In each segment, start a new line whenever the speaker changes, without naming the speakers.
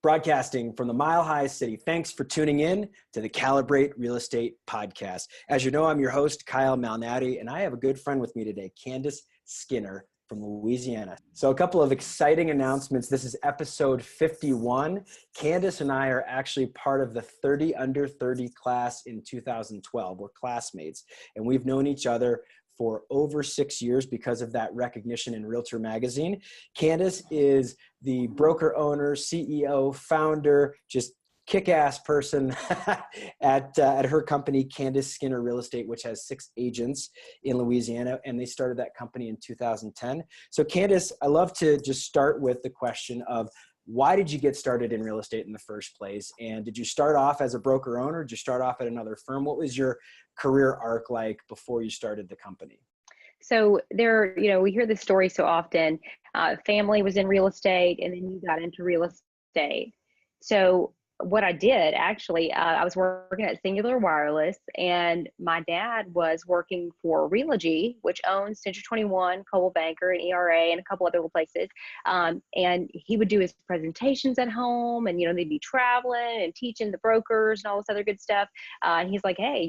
broadcasting from the Mile High City. Thanks for tuning in to the Calibrate Real Estate Podcast. As you know, I'm your host, Kyle Malnati, and I have a good friend with me today, Candice Skinner from Louisiana. So a couple of exciting announcements. This is episode 51. Candice and I are actually part of the 30 under 30 class in 2012. We're classmates, and we've known each other for over 6 years because of that recognition in Realtor Magazine. Candice is the broker owner, CEO, founder, just kick-ass person at her company, Candice Skinner Real Estate, which has 6 agents in Louisiana, and they started that company in 2010. So Candice, I love to just start with the question of, why did you get started in real estate in the first place? And did you start off as a broker owner? Did you start off at another firm? What was your career arc like before you started the company?
So we hear this story so often. Family was in real estate, and then you got into real estate. So what I did, actually, I was working at Singular Wireless, and my dad was working for Realogy, which owns Century 21, Coldwell Banker, and ERA, and a couple other places. And he would do his presentations at home, and, they'd be traveling and teaching the brokers and all this other good stuff. And he's like, hey,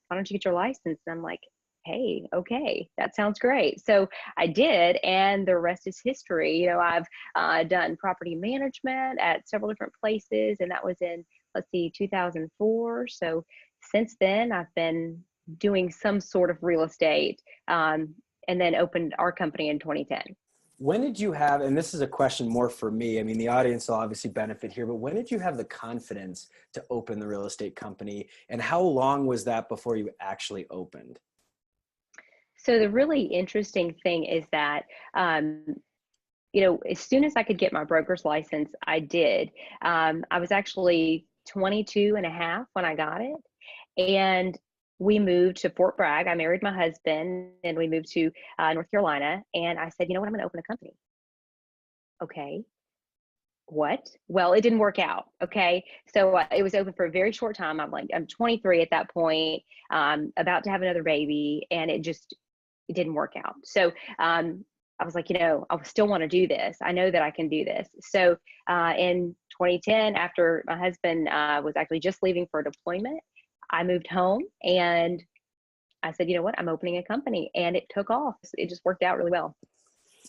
why don't you get your license? And I'm like, hey, okay, that sounds great. So I did, and the rest is history. I've done property management at several different places, and that was in, 2004. So since then, I've been doing some sort of real estate, and then opened our company in 2010.
When did you have, and this is a question more for me, I mean, the audience will obviously benefit here, but when did you have the confidence to open the real estate company, and how long was that before you actually opened?
So the really interesting thing is that, as soon as I could get my broker's license, I did. I was actually 22 and a half when I got it. And we moved to Fort Bragg. I married my husband, and we moved to North Carolina. And I said, you know what, I'm going to open a company. Okay. What? Well, it didn't work out. Okay. So it was open for a very short time. I'm 23 at that point, about to have another baby, and it didn't work out. So I was like, I still want to do this. I know that I can do this. So in 2010, after my husband was actually just leaving for deployment, I moved home, and I said, you know what, I'm opening a company, and it took off. It just worked out really well.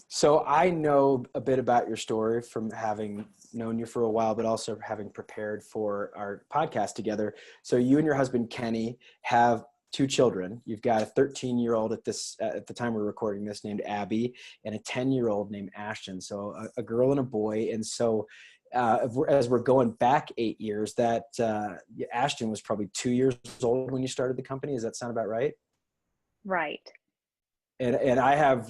So I know a bit about your story from having known you for a while, but also having prepared for our podcast together. So you and your husband, Kenny, have 2 children. You've got a 13-year-old at the time we're recording this named Abby, and a 10-year-old named Ashton. So a girl and a boy. And so as we're going back 8 years, that Ashton was probably 2 years old when you started the company. Does that sound about right?
Right.
And I have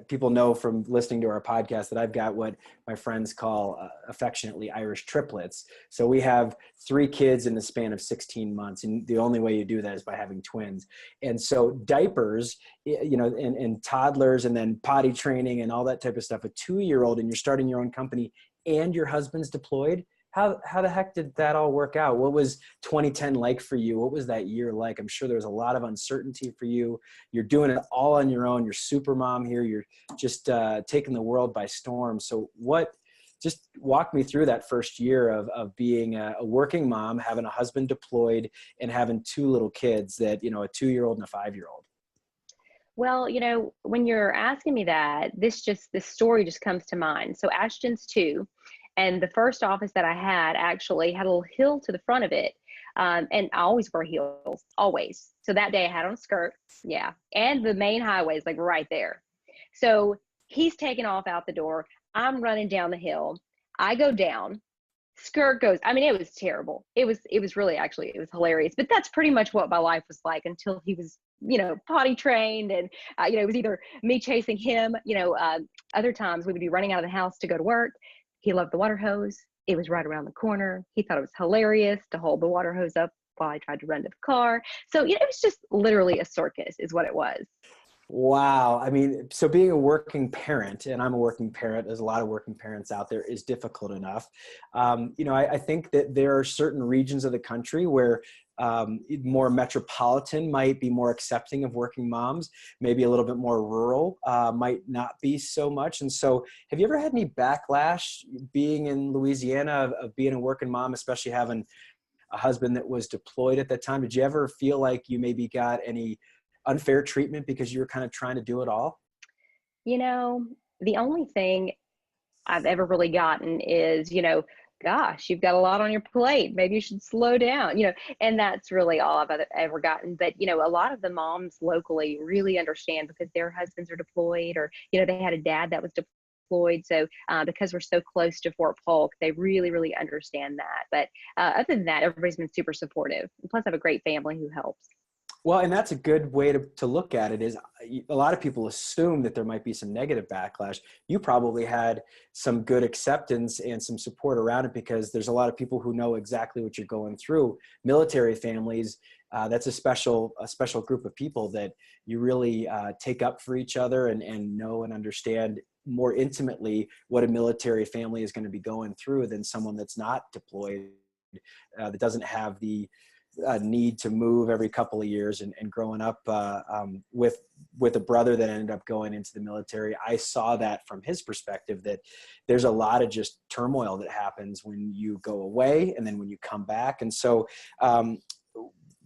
people know from listening to our podcast that I've got what my friends call affectionately Irish triplets. So we have 3 kids in the span of 16 months. And the only way you do that is by having twins. And so diapers, and toddlers, and then potty training and all that type of stuff, a 2-year-old, and you're starting your own company and your husband's deployed. How the heck did that all work out? What was 2010 like for you? What was that year like? I'm sure there was a lot of uncertainty for you. You're doing it all on your own. You're super mom here. You're just taking the world by storm. So just walk me through that first year of being a working mom, having a husband deployed, and having 2 little kids that, a 2-year-old and a 5-year-old.
Well, when you're asking me that, this story just comes to mind. So Ashton's 2. And the first office that I had actually had a little hill to the front of it. And I always wear heels, always. So that day I had on a skirt. Yeah. And the main highway is like right there. So he's taking off out the door. I'm running down the hill. I go down. Skirt goes. I mean, it was terrible. It was really, actually, it was hilarious. But that's pretty much what my life was like until he was, potty trained. And, it was either me chasing him. Other times we would be running out of the house to go to work. He loved the water hose. It was right around the corner. He thought it was hilarious to hold the water hose up while I tried to run to the car. So, it was just literally a circus is what it was.
Wow. I mean, so being a working parent, and I'm a working parent, there's a lot of working parents out there, is difficult enough. I think that there are certain regions of the country where more metropolitan might be more accepting of working moms, maybe a little bit more rural might not be so much. And so have you ever had any backlash being in Louisiana of being a working mom, especially having a husband that was deployed at that time? Did you ever feel like you maybe got any unfair treatment because you were kind of trying to do it all?
You know, the only thing I've ever really gotten is, gosh, you've got a lot on your plate. Maybe you should slow down, and that's really all I've ever gotten. But, a lot of the moms locally really understand because their husbands are deployed or, they had a dad that was deployed. So because we're so close to Fort Polk, they really, really understand that. But other than that, everybody's been super supportive. And plus, I have a great family who helps.
Well, and that's a good way to look at it is a lot of people assume that there might be some negative backlash. You probably had some good acceptance and some support around it because there's a lot of people who know exactly what you're going through. Military families, that's a special group of people that you really take up for each other and know and understand more intimately what a military family is going to be going through than someone that's not deployed, that doesn't have the need to move every couple of years. And growing up with a brother that ended up going into the military, I saw that from his perspective, that there's a lot of just turmoil that happens when you go away and then when you come back. And so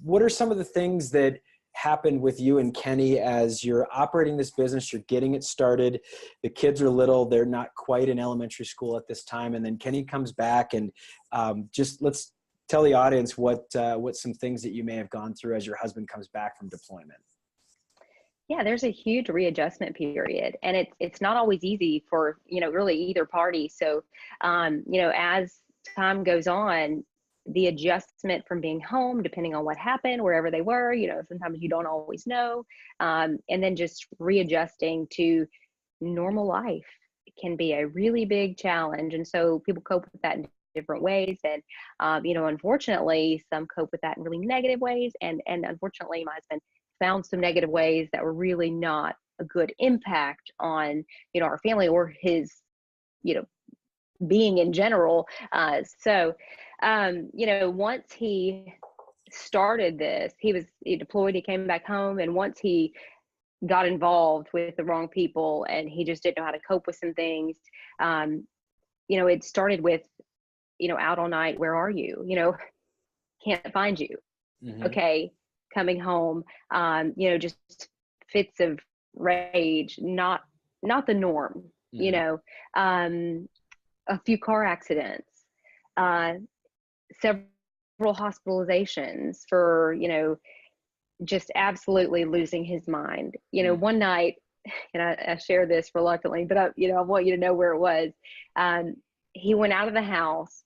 what are some of the things that happened with you and Kenny as you're operating this business, you're getting it started, the kids are little, they're not quite in elementary school at this time, and then Kenny comes back, and just let's tell the audience what some things that you may have gone through as your husband comes back from deployment.
Yeah, there's a huge readjustment period, and it's not always easy for, really either party. So, as time goes on, the adjustment from being home, depending on what happened, wherever they were, sometimes you don't always know, and then just readjusting to normal life can be a really big challenge. And so people cope with that in different ways. And, unfortunately, some cope with that in really negative ways. And unfortunately, my husband found some negative ways that were really not a good impact on, our family or his, being in general. Once he started this, he deployed, he came back home. And once he got involved with the wrong people and he just didn't know how to cope with some things, it started with, out all night, where are you? Can't find you.
Mm-hmm.
Okay. Coming home, just fits of rage, not the norm,
Mm-hmm.
A few car accidents, several hospitalizations for, just absolutely losing his mind.
Mm-hmm.
One night, and I share this reluctantly, but I want you to know where it was. He went out of the house.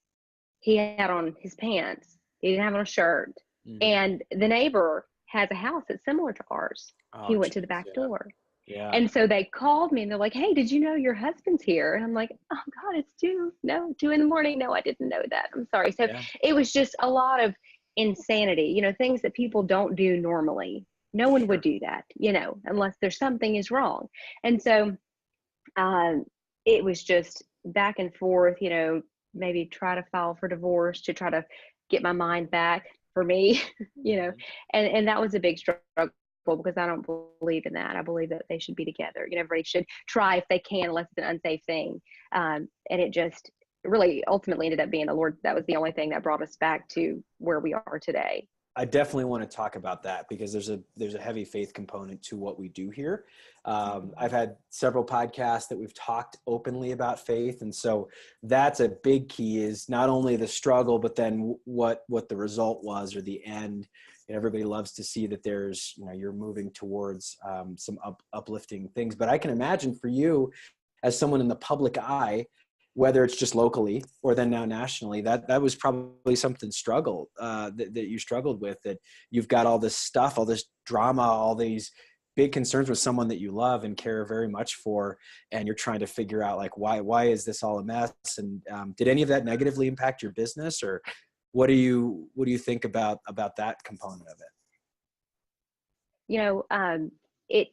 He had on his pants. He didn't have on a shirt.
Mm-hmm.
And the neighbor has a house that's similar to ours.
Oh,
He went to
geez,
the back
yeah.
door.
Yeah.
And so they called me and they're like, hey, did you know your husband's here? And I'm like, oh God, it's 2 in the morning. No, I didn't know that. I'm sorry. So
Yeah.
it was just a lot of insanity, things that people don't do normally. No one would do that, unless there's something is wrong. And so it was just back and forth, maybe try to file for divorce to try to get my mind back for me,
Mm-hmm.
and that was a big struggle because I don't believe in that. I believe that they should be together. Everybody should try if they can, unless it's an unsafe thing. And it just really ultimately ended up being the Lord. That was the only thing that brought us back to where we are today.
I definitely want to talk about that because there's a heavy faith component to what we do here. I've had several podcasts that we've talked openly about faith. And so that's a big key, is not only the struggle, but then what the result was or the end. And everybody loves to see that there's, you're moving towards some uplifting things. But I can imagine for you as someone in the public eye, whether it's just locally or then now nationally, that was probably something that you struggled with, that you've got all this stuff, all this drama, all these big concerns with someone that you love and care very much for, and you're trying to figure out like, why is this all a mess? And did any of that negatively impact your business, or what do you think about that component of it?
It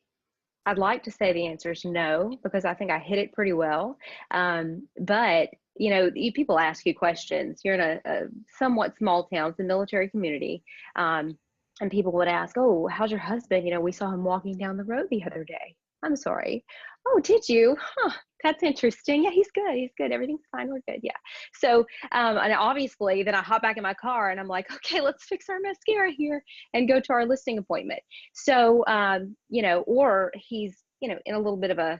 I'd like to say the answer is no, because I think I hit it pretty well. But people ask you questions. You're in a somewhat small town, it's a military community. And people would ask, "Oh, how's your husband? We saw him walking down the road the other day." I'm sorry. "Oh, did you? Huh, that's interesting. Yeah, he's good. He's good. Everything's fine. We're good." Yeah. So, and obviously then I hop back in my car and I'm like, "Okay, let's fix our mascara here and go to our listing appointment." So, or he's, in a little bit of a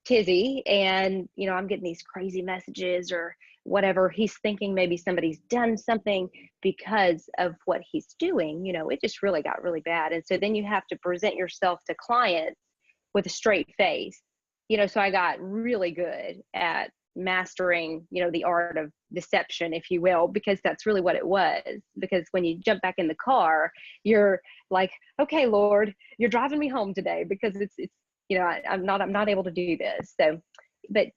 tizzy, and I'm getting these crazy messages or whatever. He's thinking maybe somebody's done something because of what he's doing. It just really got really bad. And so then you have to present yourself to clients with a straight face. So I got really good at mastering, the art of deception, if you will, because that's really what it was. Because when you jump back in the car, you're like, "Okay, Lord, you're driving me home today because it's I'm not able to do this." So, but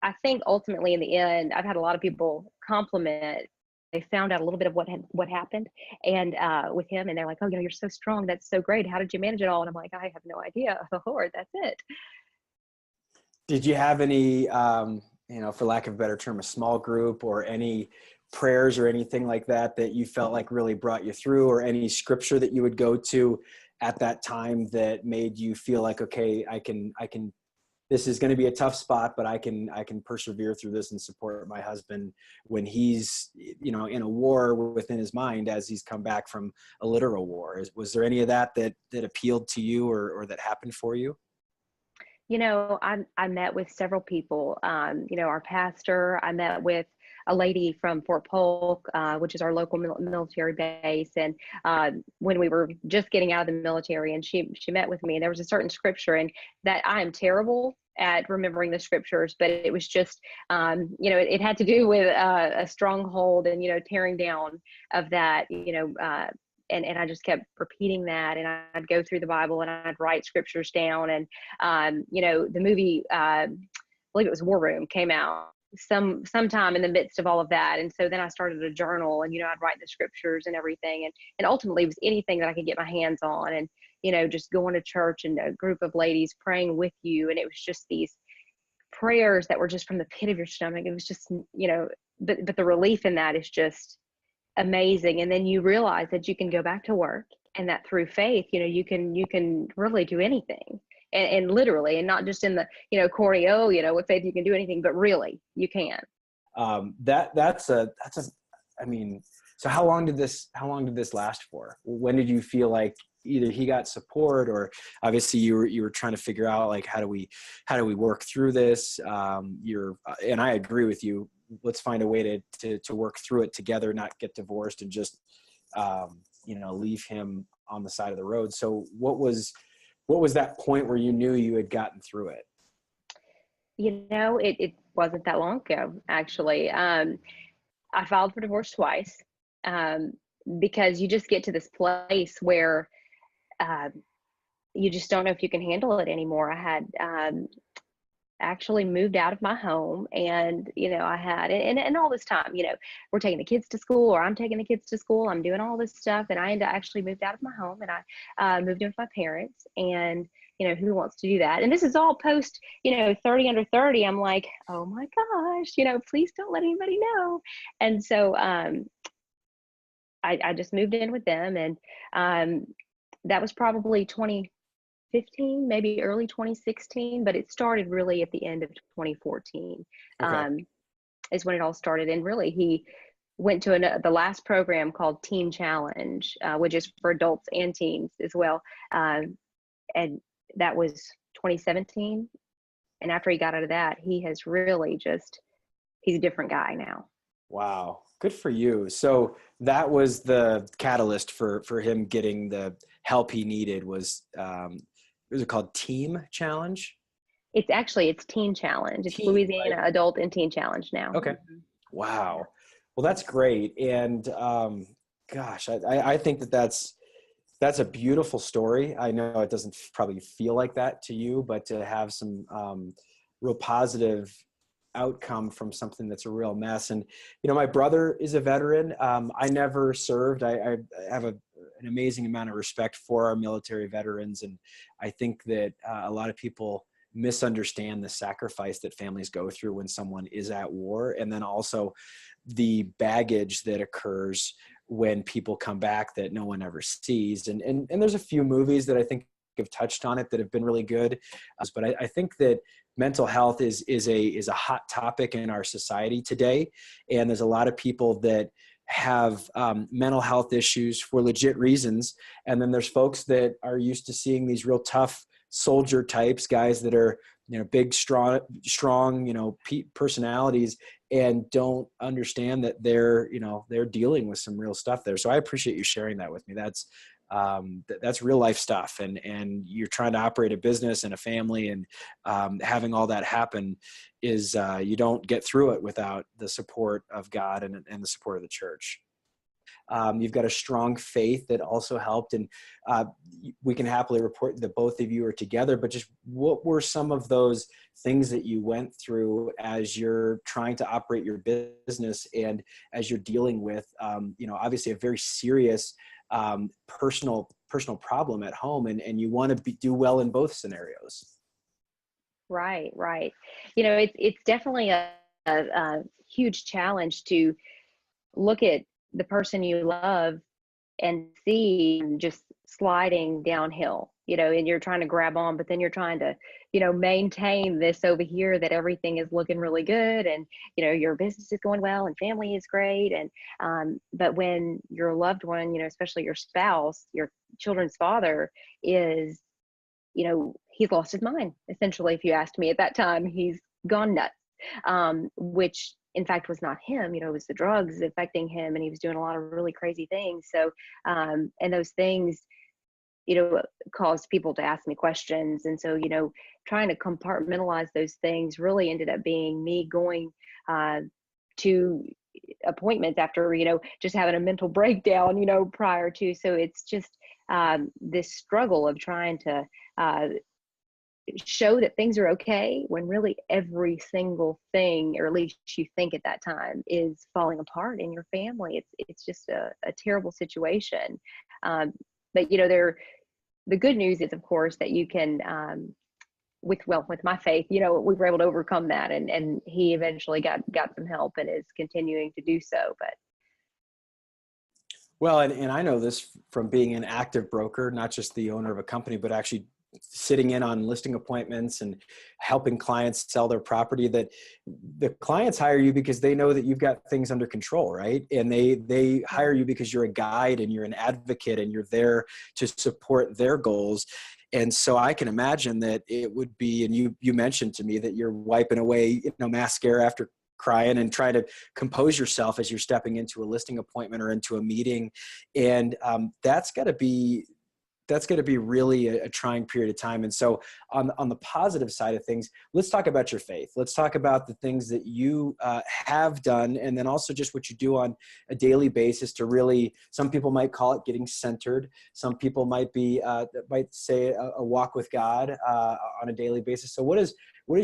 I think ultimately in the end, I've had a lot of people compliment. They found out a little bit of what happened, and with him, and they're like, "Oh, you're so strong. That's so great. How did you manage it all?" And I'm like, "I have no idea. Oh, Lord, that's it."
Did you have any, for lack of a better term, a small group or any prayers or anything like that that you felt like really brought you through, or any scripture that you would go to at that time that made you feel like, okay, I can, this is going to be a tough spot, but I can persevere through this and support my husband when he's, in a war within his mind as he's come back from a literal war? Was there any of that appealed to you or that happened for you?
I met with several people. Our pastor. I met with a lady from Fort Polk, which is our local military base. And when we were just getting out of the military, and she met with me, and there was a certain scripture, and that I am terrible at remembering the scriptures, but it was just, it had to do with a stronghold and, tearing down of that, and I just kept repeating that, and I'd go through the Bible and I'd write scriptures down. And, the movie, I believe it was War Room, came out sometime in the midst of all of that. And so then I started a journal, and, I'd write the scriptures and everything. And ultimately it was anything that I could get my hands on, and, just going to church and a group of ladies praying with you. And it was just these prayers that were just from the pit of your stomach. It was just, but the relief in that is just amazing. And then you realize that you can go back to work, and that through faith, you can really do anything, and literally, and not just in the, corny, "Oh, with faith you can do anything," but really you can.
I mean, so how long did this last for? When did you feel like either he got support, or obviously you were trying to figure out, like, how do we work through this? And I agree with you. Let's find a way to work through it together, not get divorced and just, leave him on the side of the road. So what was that point where you knew you had gotten through it?
It wasn't that long ago, actually. I filed for divorce twice, because you just get to this place where you just don't know if you can handle it anymore. I had actually moved out of my home, and I had, and all this time, we're taking the kids to school, or I'm taking the kids to school, I'm doing all this stuff, and I actually moved out of my home, and I moved in with my parents. And who wants to do that? And this is all post 30 under 30. I'm like, oh my gosh, please don't let anybody know. And so I just moved in with them, and that was probably 2015, maybe early 2016, but it started really at the end of 2014.
Okay.
Is when it all started. And really, he went to the last program called Teen Challenge, which is for adults and teens as well. And that was 2017. And after he got out of that, he has really he's a different guy now.
Wow. Good for you. So that was the catalyst for him getting the help he needed. Was it called Team Challenge?
It's Teen Challenge. It's
Team,
Louisiana
right?
Adult and Teen Challenge now.
Okay.
Mm-hmm.
Wow. Well, that's great. And gosh, I think that's a beautiful story. I know it doesn't probably feel like that to you, but to have some real positive outcome from something that's a real mess. And my brother is a veteran. I never served. I have an an amazing amount of respect for our military veterans. And I think that a lot of people misunderstand the sacrifice that families go through when someone is at war, and then also the baggage that occurs when people come back that no one ever sees. And there's a few movies that I think have touched on it that have been really good. But I think that mental health is a hot topic in our society today. And there's a lot of people that have mental health issues for legit reasons. And then there's folks that are used to seeing these real tough soldier types, guys that are, big, strong, personalities, and don't understand that they're dealing with some real stuff there. So I appreciate you sharing that with me. That's real life stuff. And you're trying to operate a business and a family, and having all that happen is you don't get through it without the support of God and the support of the church. You've got a strong faith that also helped, and we can happily report that both of you are together, but just what were some of those things that you went through as you're trying to operate your business and as you're dealing with, obviously a very serious personal problem at home, and you want to do well in both scenarios.
Right. It's definitely a huge challenge to look at the person you love and see just sliding downhill, and you're trying to grab on, but then you're trying to, maintain this over here that everything is looking really good, and, your business is going well and family is great. And, but when your loved one, especially your spouse, your children's father is, he's lost his mind, essentially. If you asked me at that time, he's gone nuts, which in fact was not him. It was the drugs affecting him, and he was doing a lot of really crazy things. So, and those things, caused people to ask me questions. And so, trying to compartmentalize those things really ended up being me going to appointments after, just having a mental breakdown, prior to. So it's just this struggle of trying to show that things are okay when really every single thing, or at least you think at that time, is falling apart in your family. It's just a terrible situation. But the good news is, of course, that you can, with my faith, we were able to overcome that, and he eventually got some help and is continuing to do so. But
well, and I know this from being an active broker, not just the owner of a company, but actually sitting in on listing appointments and helping clients sell their property, that the clients hire you because they know that you've got things under control, right? And they hire you because you're a guide and you're an advocate and you're there to support their goals. And so I can imagine that it would be, and you mentioned to me that you're wiping away, mascara after crying and trying to compose yourself as you're stepping into a listing appointment or into a meeting. And that's got to be really a trying period of time. And so on the positive side of things, let's talk about your faith. Let's talk about the things that you have done, and then also just what you do on a daily basis to really, some people might call it getting centered. Some people might say a walk with God on a daily basis. So what does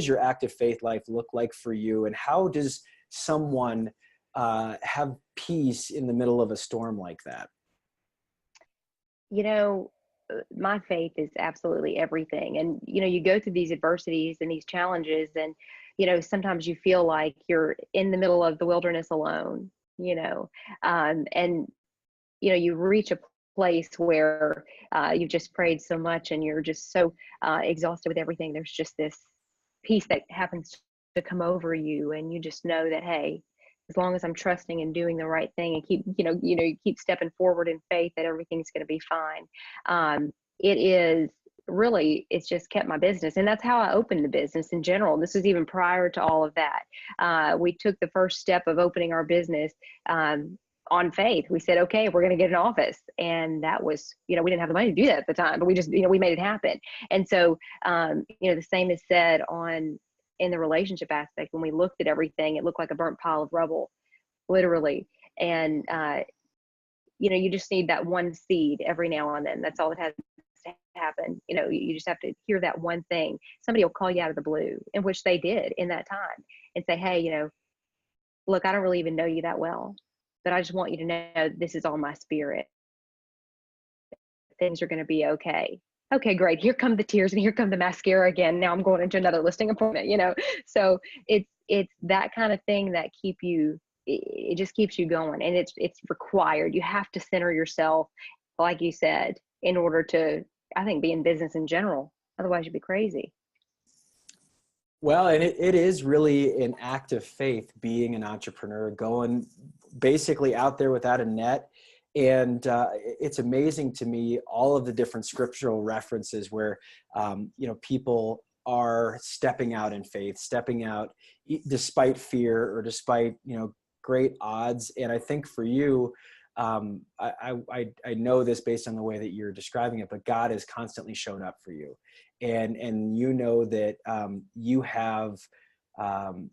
your active faith life look like for you? And how does someone have peace in the middle of a storm like that?
My faith is absolutely everything. And, you go through these adversities and these challenges, and, sometimes you feel like you're in the middle of the wilderness alone, and, you reach a place where you've just prayed so much and you're just so exhausted with everything. There's just this peace that happens to come over you. And you just know that, hey, as long as I'm trusting and doing the right thing and keep, you keep stepping forward in faith, that everything's going to be fine. It's just kept my business. And that's how I opened the business in general. This was even prior to all of that. We took the first step of opening our business on faith. We said, okay, we're going to get an office. And that was, we didn't have the money to do that at the time, but we just, we made it happen. And so, the same is said in the relationship aspect. When we looked at everything, it looked like a burnt pile of rubble, literally. And, you just need that one seed every now and then. That's all that has to happen. You just have to hear that one thing. Somebody will call you out of the blue, in which they did in that time, and say, hey, look, I don't really even know you that well, but I just want you to know this is all my spirit. things are going to be okay. Okay, great. Here come the tears and here come the mascara again. Now I'm going into another listing appointment, So it's that kind of thing that it just keeps you going, and it's required. You have to center yourself, like you said, in order to, I think, be in business in general. Otherwise you'd be crazy.
Well, and it is really an act of faith being an entrepreneur, going basically out there without a net. And it's amazing to me, all of the different scriptural references where, people are stepping out in faith, stepping out despite fear or despite, great odds. And I think for you, I know this based on the way that you're describing it, but God has constantly shown up for you. And that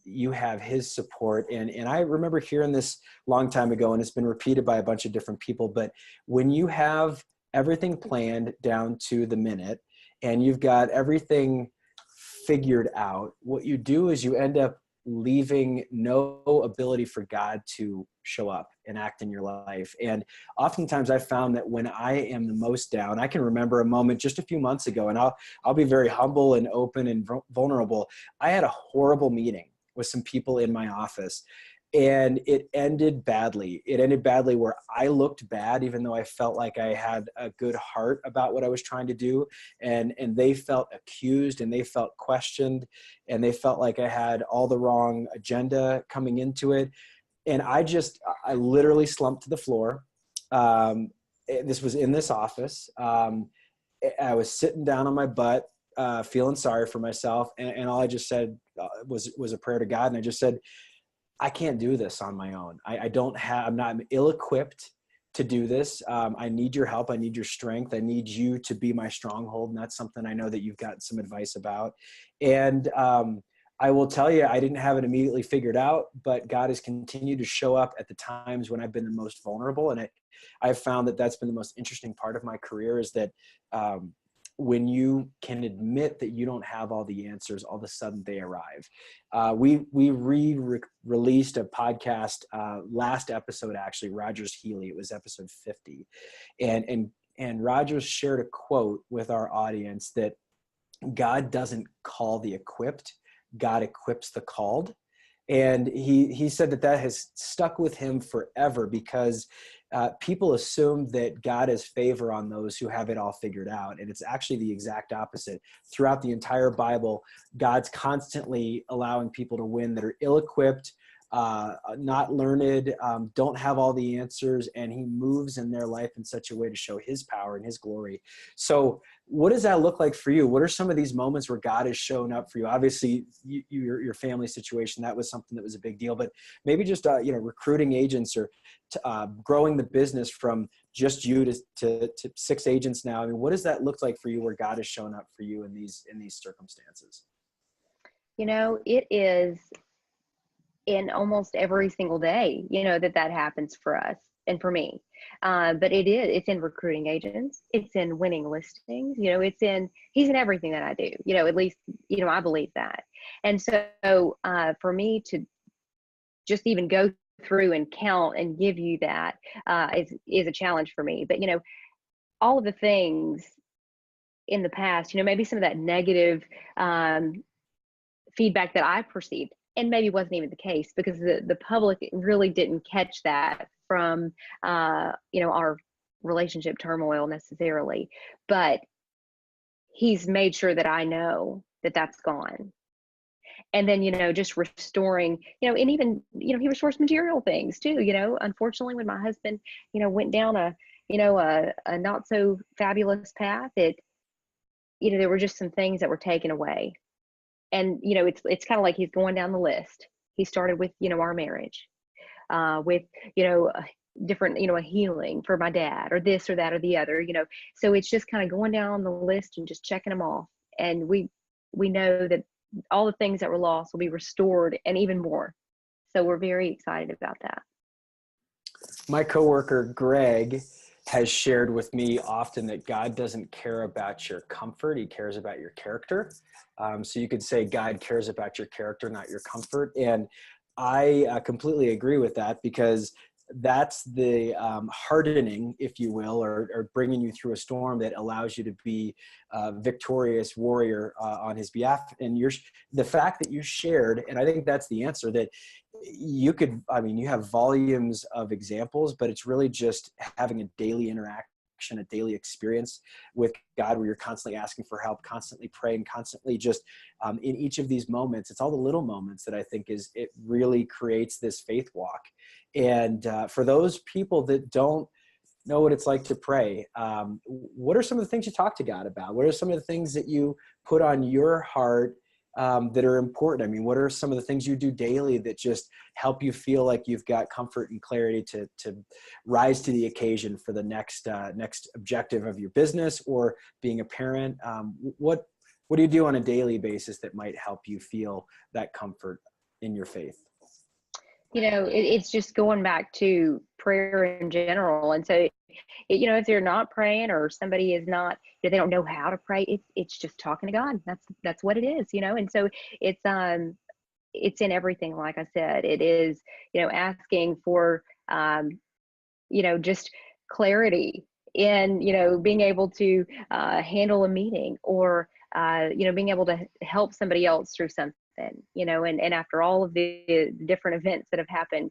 you have his support. And I remember hearing this long time ago, and it's been repeated by a bunch of different people, but when you have everything planned down to the minute and you've got everything figured out, what you do is you end up leaving no ability for God to show up and act in your life. And oftentimes I found that when I am the most down, I can remember a moment just a few months ago, and I'll be very humble and open and vulnerable. I had a horrible meeting with some people in my office, and it ended badly. It ended badly where I looked bad, even though I felt like I had a good heart about what I was trying to do. And they felt accused, and they felt questioned, and they felt like I had all the wrong agenda coming into it. And I literally slumped to the floor. This was in this office. I was sitting down on my butt, feeling sorry for myself. And all I just said was a prayer to God. And I just said, I can't do this on my own. I'm not ill-equipped to do this. I need your help. I need your strength. I need you to be my stronghold. And that's something I know that you've got some advice about. And I will tell you, I didn't have it immediately figured out, but God has continued to show up at the times when I've been the most vulnerable. And I've found that that's been the most interesting part of my career, is that when you can admit that you don't have all the answers, all of a sudden they arrive. We released a podcast last episode, actually, Rogers Healy. It was episode 50. And Rogers shared a quote with our audience that God doesn't call the equipped, God equips the called. And he said that has stuck with him forever, because people assume that God has favor on those who have it all figured out. And it's actually the exact opposite. Throughout the entire Bible, God's constantly allowing people to win that are ill-equipped, not learned, don't have all the answers, and he moves in their life in such a way to show his power and his glory. So what does that look like for you? What are some of these moments where God has shown up for you? Obviously, your family situation, that was something that was a big deal, but maybe just recruiting agents, or growing the business from just you to 6 agents now. I mean, what does that look like for you, where God has shown up for you in these circumstances?
It is in almost every single day, that happens for us and for me. But it's in recruiting agents. It's in winning listings. He's in everything that I do, at least, I believe that. And so for me to just even go through and count and give you that is a challenge for me. But, all of the things in the past, maybe some of that negative feedback that I perceived, and maybe wasn't even the case, because the public really didn't catch that from, our relationship turmoil necessarily, but he's made sure that I know that that's gone. And then, just restoring, and even, he restores material things too. Unfortunately, when my husband, went down a not so fabulous path, there were just some things that were taken away. And, it's kind of like he's going down the list. He started with, our marriage, with, different, a healing for my dad, or this or that or the other, so it's just kind of going down the list and just checking them off. And we know that all the things that were lost will be restored, and even more. So we're very excited about that.
My coworker, Greg, has shared with me often that God doesn't care about your comfort. He cares about your character. So you could say God cares about your character, not your comfort. And I completely agree with that, because that's the hardening, if you will, or bringing you through a storm that allows you to be a victorious warrior on his behalf. And the fact that you shared, and I think that's the answer, that you could, I mean, you have volumes of examples, but it's really just having a daily interaction, a daily experience with God, where you're constantly asking for help, constantly praying, constantly just in each of these moments. It's all the little moments that I think it really creates this faith walk. And for those people that don't know what it's like to pray, what are some of the things you talk to God about? What are some of the things that you put on your heart that are important? I mean, what are some of the things you do daily that just help you feel like you've got comfort and clarity to rise to the occasion for the next objective of your business or being a parent? What do you do on a daily basis that might help you feel that comfort in your faith?
It's just going back to prayer in general. And so, if they're not praying, or somebody is not, they don't know how to pray, it's just talking to God. That's what it is, And so it's in everything. Like I said, it is, asking for, just clarity in, being able to handle a meeting, or, being able to help somebody else through something. And after all of the different events that have happened,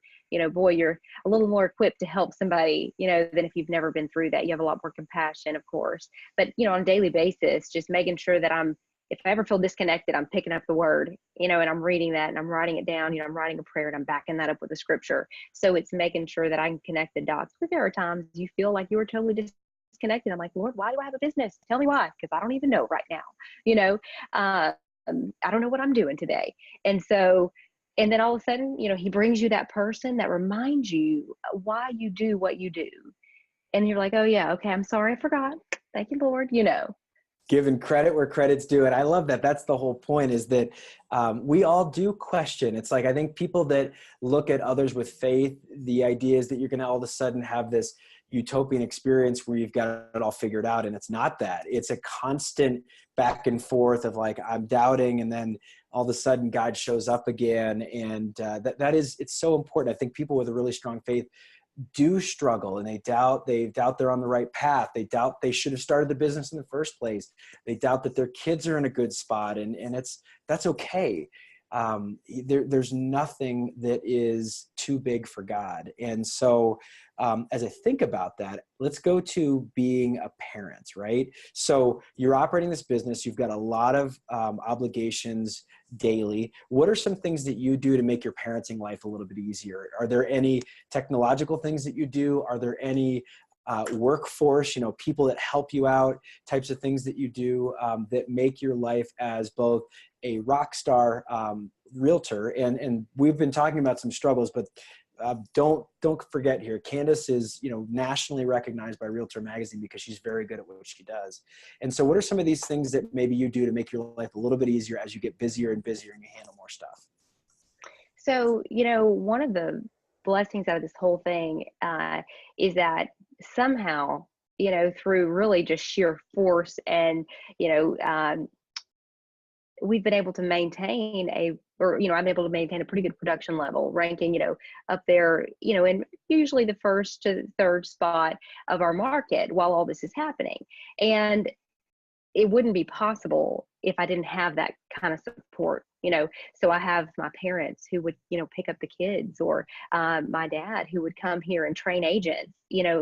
boy, you're a little more equipped to help somebody, than if you've never been through that. You have a lot more compassion, of course, but, on a daily basis, just making sure that if I ever feel disconnected, I'm picking up the word, and I'm reading that and I'm writing it down, I'm writing a prayer and I'm backing that up with the scripture. So it's making sure that I can connect the dots. But there are times you feel like you were totally disconnected. I'm like, Lord, why do I have a business? Tell me why, because I don't even know right now, I don't know what I'm doing today. And then all of a sudden, he brings you that person that reminds you why you do what you do. And you're like, oh yeah, okay, I'm sorry, I forgot. Thank you, Lord,
Giving credit where credit's due. And I love that. That's the whole point, is that we all do question. It's like, I think people that look at others with faith, the idea is that you're going to all of a sudden have this utopian experience where you've got it all figured out. And it's not that. It's a constant back and forth of like, I'm doubting, and then all of a sudden God shows up again. And it's so important. I think people with a really strong faith do struggle, and they doubt they're on the right path. They doubt they should have started the business in the first place. They doubt that their kids are in a good spot, and that's okay. There's nothing that is too big for God. And so as I think about that, let's go to being a parent, right? So you're operating this business. You've got a lot of obligations daily. What are some things that you do to make your parenting life a little bit easier? Are there any technological things that you do? Are there any workforce, people that help you out, types of things that you do that make your life as both a rock star realtor? And we've been talking about some struggles, but don't forget here, Candice is, nationally recognized by Realtor Magazine because she's very good at what she does. And so what are some of these things that maybe you do to make your life a little bit easier as you get busier and busier and you handle more stuff?
So, one of the blessings out of this whole thing is that somehow, through really just sheer force and, we've been able to maintain I'm able to maintain a pretty good production level, ranking, up there, in usually the first to third spot of our market while all this is happening. And it wouldn't be possible if I didn't have that kind of support, So I have my parents who would, pick up the kids, or my dad who would come here and train agents,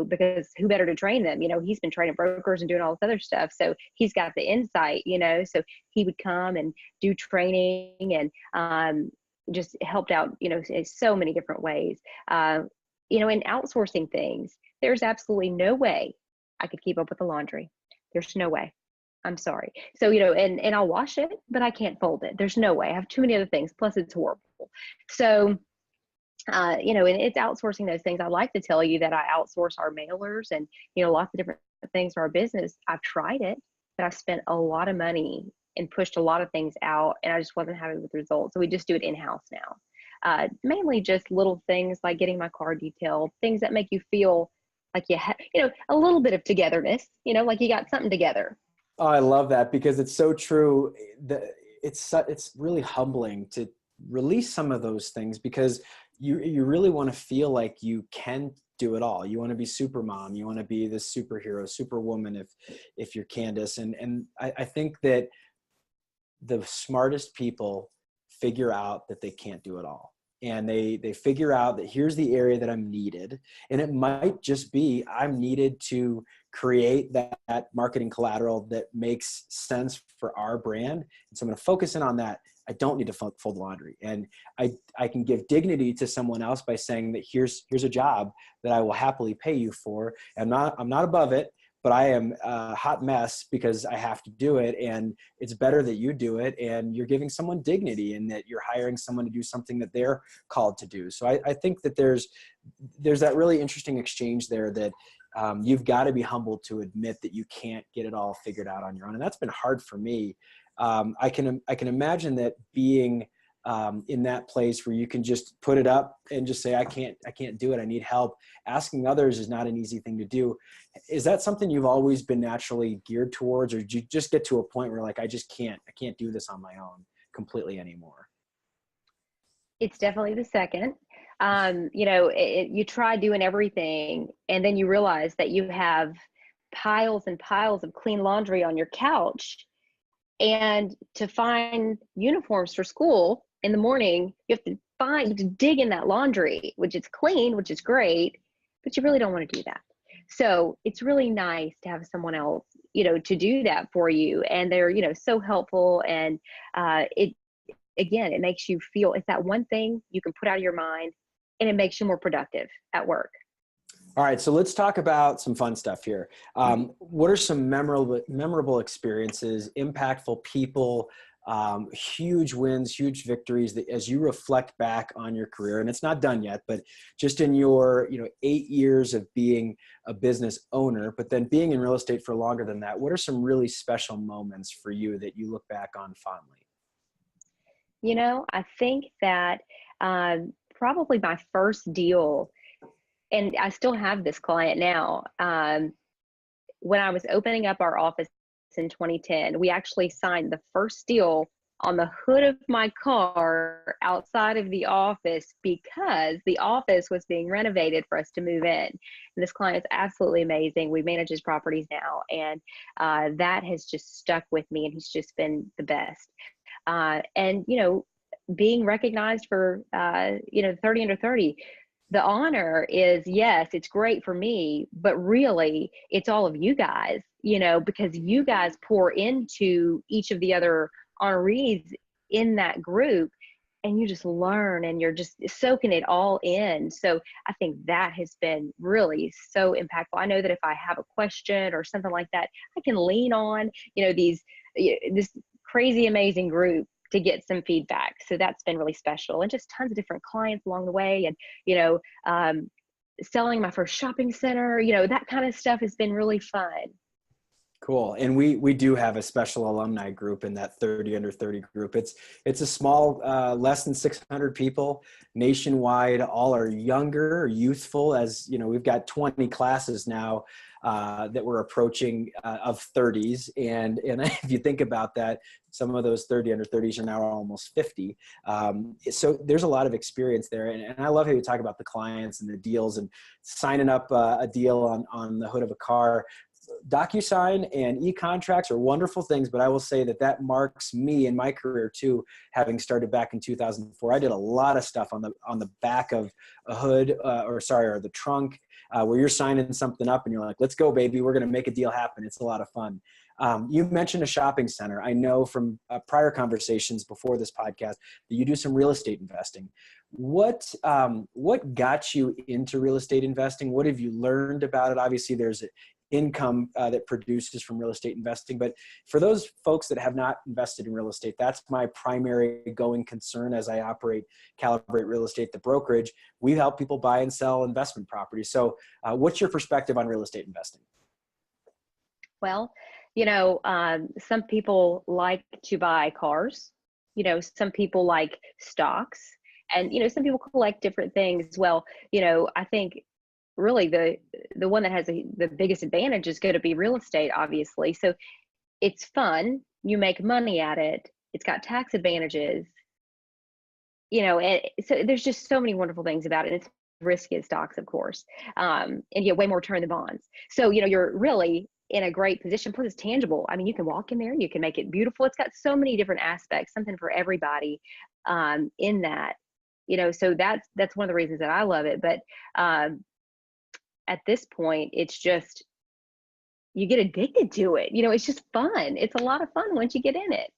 because who better to train them? He's been training brokers and doing all this other stuff. So he's got the insight, so he would come and do training and just helped out, in so many different ways. In outsourcing things, there's absolutely no way I could keep up with the laundry. There's no way. I'm sorry. So, and I'll wash it, but I can't fold it. There's no way. I have too many other things. Plus it's horrible. So, and it's outsourcing those things. I like to tell you that I outsource our mailers and, lots of different things for our business. I've tried it, but I've spent a lot of money and pushed a lot of things out, and I just wasn't happy with the results. So we just do it in-house now. Mainly just little things like getting my car detailed, things that make you feel like you have, a little bit of togetherness, like you got something together.
Oh, I love that, because it's so true. It's really humbling to release some of those things, because you really want to feel like you can do it all. You want to be super mom. You want to be this superhero, superwoman if you're Candice. And I think that the smartest people figure out that they can't do it all. And they figure out that here's the area that I'm needed. And it might just be I'm needed to create that marketing collateral that makes sense for our brand. And so I'm going to focus in on that. I don't need to fold laundry. And I can give dignity to someone else by saying that here's a job that I will happily pay you for. I'm not above it, but I am a hot mess because I have to do it. And it's better that you do it. And you're giving someone dignity and that you're hiring someone to do something that they're called to do. So I think that there's that really interesting exchange there that you've got to be humble to admit that you can't get it all figured out on your own. And that's been hard for me. I can imagine that being in that place where you can just put it up and just say, I can't do it. I need help. Asking others is not an easy thing to do. Is that something you've always been naturally geared towards, or did you just get to a point where like, I can't do this on my own completely anymore?
It's definitely the second. You try doing everything and then you realize that you have piles and piles of clean laundry on your couch, and to find uniforms for school in the morning, you have to dig in that laundry, which is clean, which is great, but you really don't want to do that. So it's really nice to have someone else, to do that for you. And they're, so helpful. And it makes you feel it's that one thing you can put out of your mind, and it makes you more productive at work.
All right, so let's talk about some fun stuff here. What are some memorable experiences, impactful people, huge wins, huge victories that as you reflect back on your career, and it's not done yet, but just in your 8 years of being a business owner, but then being in real estate for longer than that, what are some really special moments for you that you look back on fondly?
I think that probably my first deal, and I still have this client now. When I was opening up our office in 2010, we actually signed the first deal on the hood of my car outside of the office because the office was being renovated for us to move in. And this client is absolutely amazing. We manage his properties now, and that has just stuck with me, and he's just been the best. And being recognized for 30 under 30, the honor is, yes, it's great for me, but really it's all of you guys, because you guys pour into each of the other honorees in that group, and you just learn and you're just soaking it all in. So I think that has been really so impactful. I know that if I have a question or something like that, I can lean on, this crazy, amazing group to get some feedback. So that's been really special, and just tons of different clients along the way. And, selling my first shopping center, that kind of stuff has been really fun.
Cool. And we do have a special alumni group in that 30 under 30 group. It's a small, less than 600 people nationwide. All are younger or youthful, as we've got 20 classes now that we're approaching of 30s. And if you think about that, some of those 30 under 30s are now almost 50. So there's a lot of experience there. And I love how you talk about the clients and the deals and signing up a deal on the hood of a car. DocuSign and e-contracts are wonderful things, but I will say that marks me in my career too, having started back in 2004. I did a lot of stuff on the back of a hood or the trunk where you're signing something up and you're like, let's go, baby. We're going to make a deal happen. It's a lot of fun. You mentioned a shopping center. I know from prior conversations before this podcast that you do some real estate investing. What got you into real estate investing? What have you learned about it? Obviously, there's income that produces from real estate investing. But for those folks that have not invested in real estate, that's my primary going concern as I operate Calibrate Real Estate, the brokerage. We help people buy and sell investment properties. So what's your perspective on real estate investing?
Well, some people like to buy cars, some people like stocks, and, some people collect different things. Well, I think really the one that has the biggest advantage is going to be real estate, obviously. So it's fun. You make money at it. It's got tax advantages. so there's just so many wonderful things about it. It's risky as stocks, of course, and you get way more return than bonds. So, you're really in a great position. Plus, it's tangible. I mean, you can walk in there, you can make it beautiful. It's got so many different aspects, something for everybody in that. So that's one of the reasons that I love it. But at this point, it's just, you get addicted to it. It's just fun. It's a lot of fun once you get in it.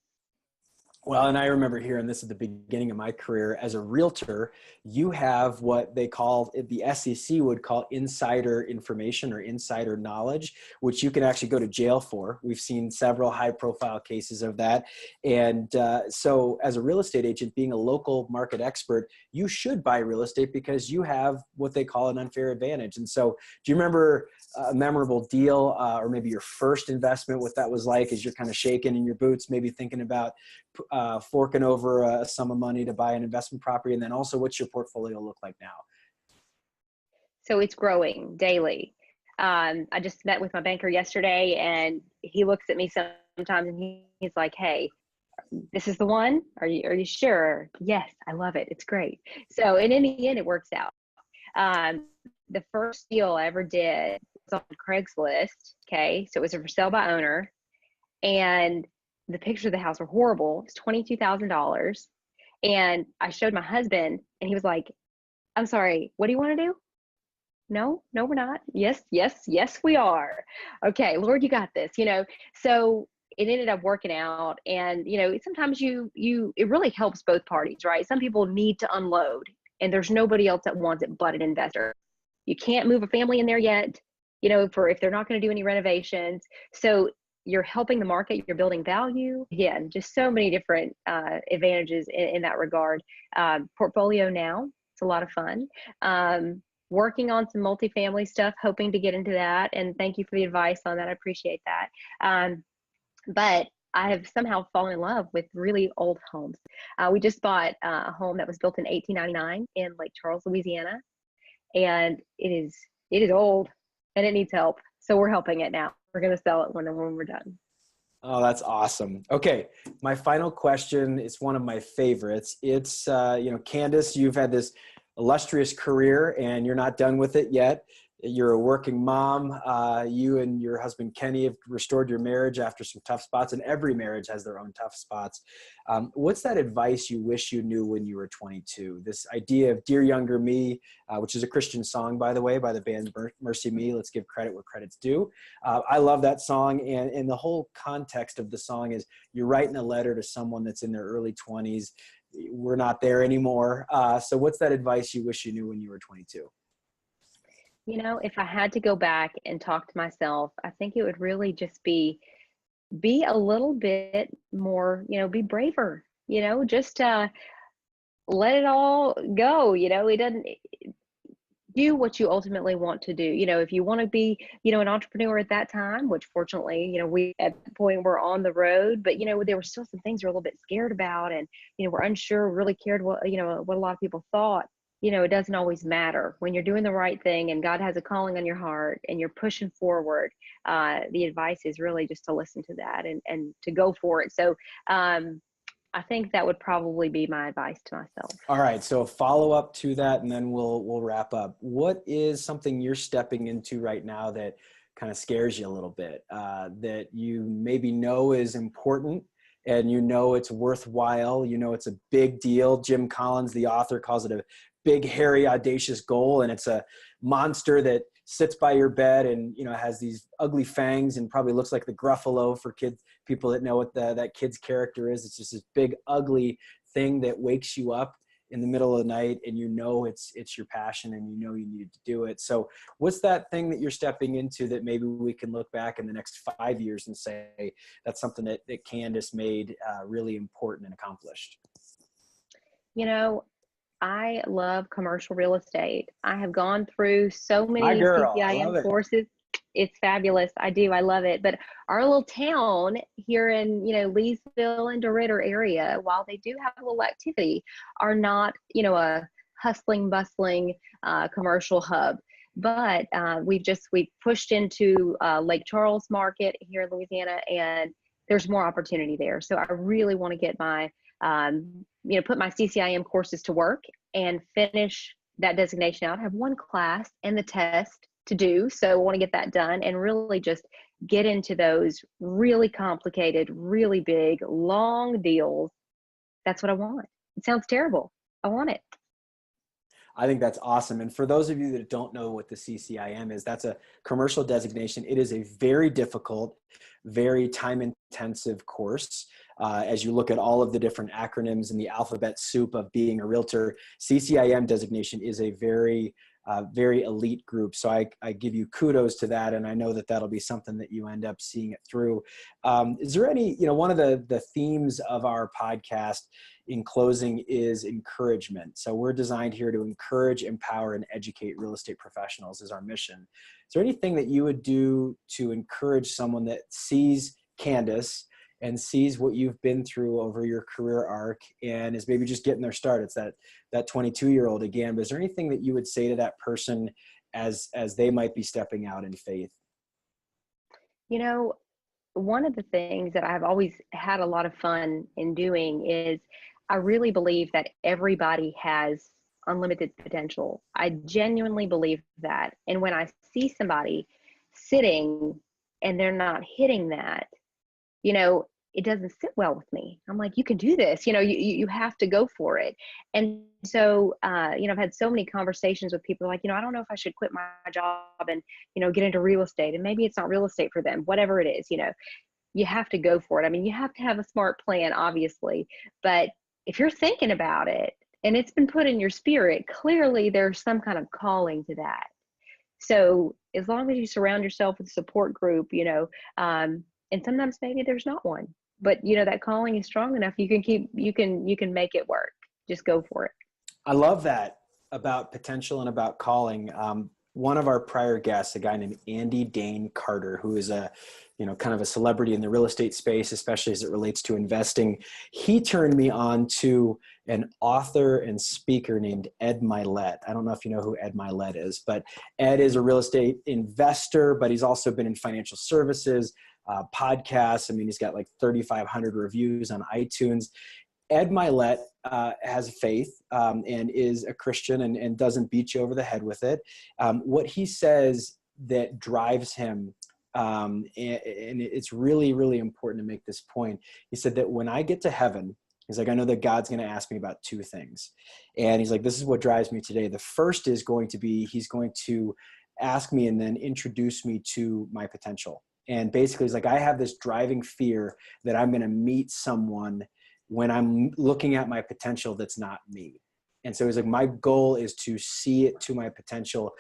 Well, and I remember hearing this at the beginning of my career as a realtor, you have what they call, the SEC would call insider information or insider knowledge, which you can actually go to jail for. We've seen several high profile cases of that. And so as a real estate agent, being a local market expert, you should buy real estate because you have what they call an unfair advantage. And so do you remember a memorable deal or maybe your first investment, what that was like as you're kind of shaking in your boots, maybe thinking about forking over a sum of money to buy an investment property? And then also, what's your portfolio look like now?
So it's growing daily. I just met with my banker yesterday, and he looks at me sometimes and he's like, "Hey, this is the one. Are you sure?" Yes, I love it. It's great. So, and in the end, it works out. The first deal I ever did was on Craigslist. Okay, so it was a for sale by owner, and the pictures of the house were horrible. It was $22,000. And I showed my husband, and he was like, "I'm sorry, what do you want to do?" No, we're not. Yes, we are. Okay, Lord, you got this, So it ended up working out. And, sometimes it really helps both parties, right? Some people need to unload, and there's nobody else that wants it but an investor. You can't move a family in there yet, if they're not going to do any renovations. So you're helping the market, you're building value. Again, just so many different advantages in that regard. Portfolio now, it's a lot of fun. Working on some multifamily stuff, hoping to get into that. And thank you for the advice on that. I appreciate that. But I have somehow fallen in love with really old homes. We just bought a home that was built in 1899 in Lake Charles, Louisiana. And it is old and it needs help. So we're helping it now. We're going to sell it when we're done.
Oh, that's awesome. Okay. My final question is one of my favorites. It's, Candice, you've had this illustrious career and you're not done with it yet. You're a working mom. You and your husband, Kenny, have restored your marriage after some tough spots, and every marriage has their own tough spots. What's that advice you wish you knew when you were 22? This idea of Dear Younger Me, which is a Christian song, by the way, by the band Mercy Me. Let's give credit where credit's due. I love that song. And the whole context of the song is you're writing a letter to someone that's in their early 20s. We're not there anymore. So what's that advice you wish you knew when you were 22?
If I had to go back and talk to myself, I think it would really just be a little bit more, be braver, just let it all go. It doesn't do what you ultimately want to do. If you want to be, an entrepreneur at that time, which fortunately, we at the point we're on the road, but there were still some things we're a little bit scared about, and we're unsure, really cared what a lot of people thought. It doesn't always matter when you're doing the right thing and God has a calling on your heart and you're pushing forward. The advice is really just to listen to that and to go for it. So I think that would probably be my advice to myself.
All right. So a follow up to that, and then we'll wrap up. What is something you're stepping into right now that kind of scares you a little bit, that you maybe know is important and it's worthwhile, it's a big deal? Jim Collins, the author, calls it a big, hairy, audacious goal. And it's a monster that sits by your bed and, has these ugly fangs and probably looks like the Gruffalo for people that know what that kid's character is. It's just this big, ugly thing that wakes you up in the middle of the night, and it's your passion, and you needed to do it. So what's that thing that you're stepping into that maybe we can look back in the next 5 years and say that's something that Candice made really important and accomplished?
I love commercial real estate. I have gone through so many
My girl,
CPIM courses. It's fabulous. I do. I love it. But our little town here in, Leesville and DeRidder area, while they do have a little activity, are not, a hustling, bustling commercial hub. But we've pushed into Lake Charles market here in Louisiana, and there's more opportunity there. So I really want to get my put my CCIM courses to work and finish that designation out. I have one class and the test to do. So I want to get that done and really just get into those really complicated, really big, long deals. That's what I want. It sounds terrible. I want it.
I think that's awesome. And for those of you that don't know what the CCIM is, that's a commercial designation. It is a very difficult, very time-intensive course. As you look at all of the different acronyms and the alphabet soup of being a realtor, CCIM designation is a very elite group. So I give you kudos to that. And I know that that'll be something that you end up seeing it through. Is there any, one of the themes of our podcast in closing is encouragement. So we're designed here to encourage, empower, and educate real estate professionals is our mission. Is there anything that you would do to encourage someone that sees Candice and sees what you've been through over your career arc and is maybe just getting their start? It's that 22-year-old again, but is there anything that you would say to that person as they might be stepping out in faith?
One of the things that I've always had a lot of fun in doing is I really believe that everybody has unlimited potential. I genuinely believe that. And when I see somebody sitting and they're not hitting that, it doesn't sit well with me. I'm like, you can do this, you have to go for it. And so, I've had so many conversations with people like, I don't know if I should quit my job and, get into real estate, and maybe it's not real estate for them, whatever it is, you have to go for it. I mean, you have to have a smart plan, obviously, but if you're thinking about it and it's been put in your spirit, clearly there's some kind of calling to that. So as long as you surround yourself with a support group, and sometimes maybe there's not one, but that calling is strong enough. You can make it work. Just go for it.
I love that about potential and about calling. One of our prior guests, a guy named Andy Dane Carter, who is kind of a celebrity in the real estate space, especially as it relates to investing. He turned me on to an author and speaker named Ed Mylett. I don't know if you know who Ed Mylett is, but Ed is a real estate investor, but he's also been in financial services, podcasts. I mean, he's got like 3,500 reviews on iTunes. Ed Mylett has faith and is a Christian and doesn't beat you over the head with it. What he says that drives him, and it's really, really important to make this point. He said that when I get to heaven, he's like, I know that God's going to ask me about two things. And he's like, this is what drives me today. The first is going to be, he's going to ask me and then introduce me to my potential. And basically he's like, I have this driving fear that I'm going to meet someone when I'm looking at my potential that's not me. And so he's like, my goal is to see it to my potential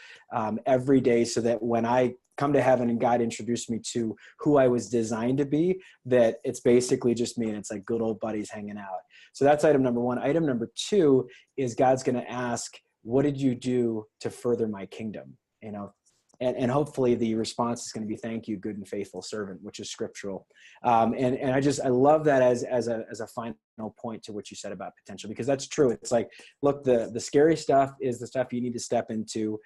every day, so that when I come to heaven and God introduced me to who I was designed to be, that it's basically just me and it's like good old buddies hanging out. So that's item number one. Item number two is God's going to ask, what did you do to further my kingdom? And hopefully the response is going to be, thank you, good and faithful servant, which is scriptural. And I love that as a final point to what you said about potential, because that's true. It's like, look, the scary stuff is the stuff you need to step into.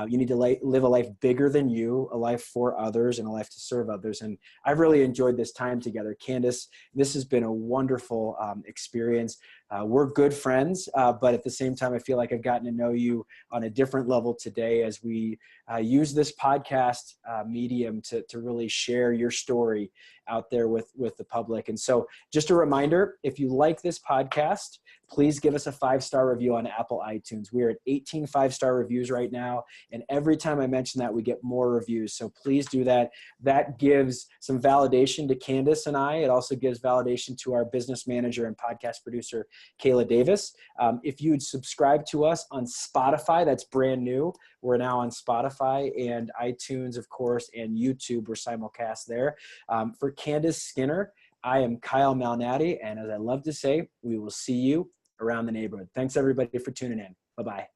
You need to live a life bigger than you, a life for others, and a life to serve others. And I've really enjoyed this time together. Candice, this has been a wonderful experience. We're good friends, but at the same time, I feel like I've gotten to know you on a different level today as we use this podcast medium to really share your story out there with the public. And so just a reminder, if you like this podcast, please give us a 5-star review on Apple iTunes. We're at 18 5-star reviews right now. And every time I mention that, we get more reviews. So please do that. That gives some validation to Candice and I. It also gives validation to our business manager and podcast producer, Kayla Davis. If you'd subscribe to us on Spotify, that's brand new. We're now on Spotify and iTunes, of course, and YouTube. We're simulcast there. For Candice Skinner, I am Kyle Malnati, and as I love to say, we will see you around the neighborhood. Thanks, everybody, for tuning in. Bye-bye.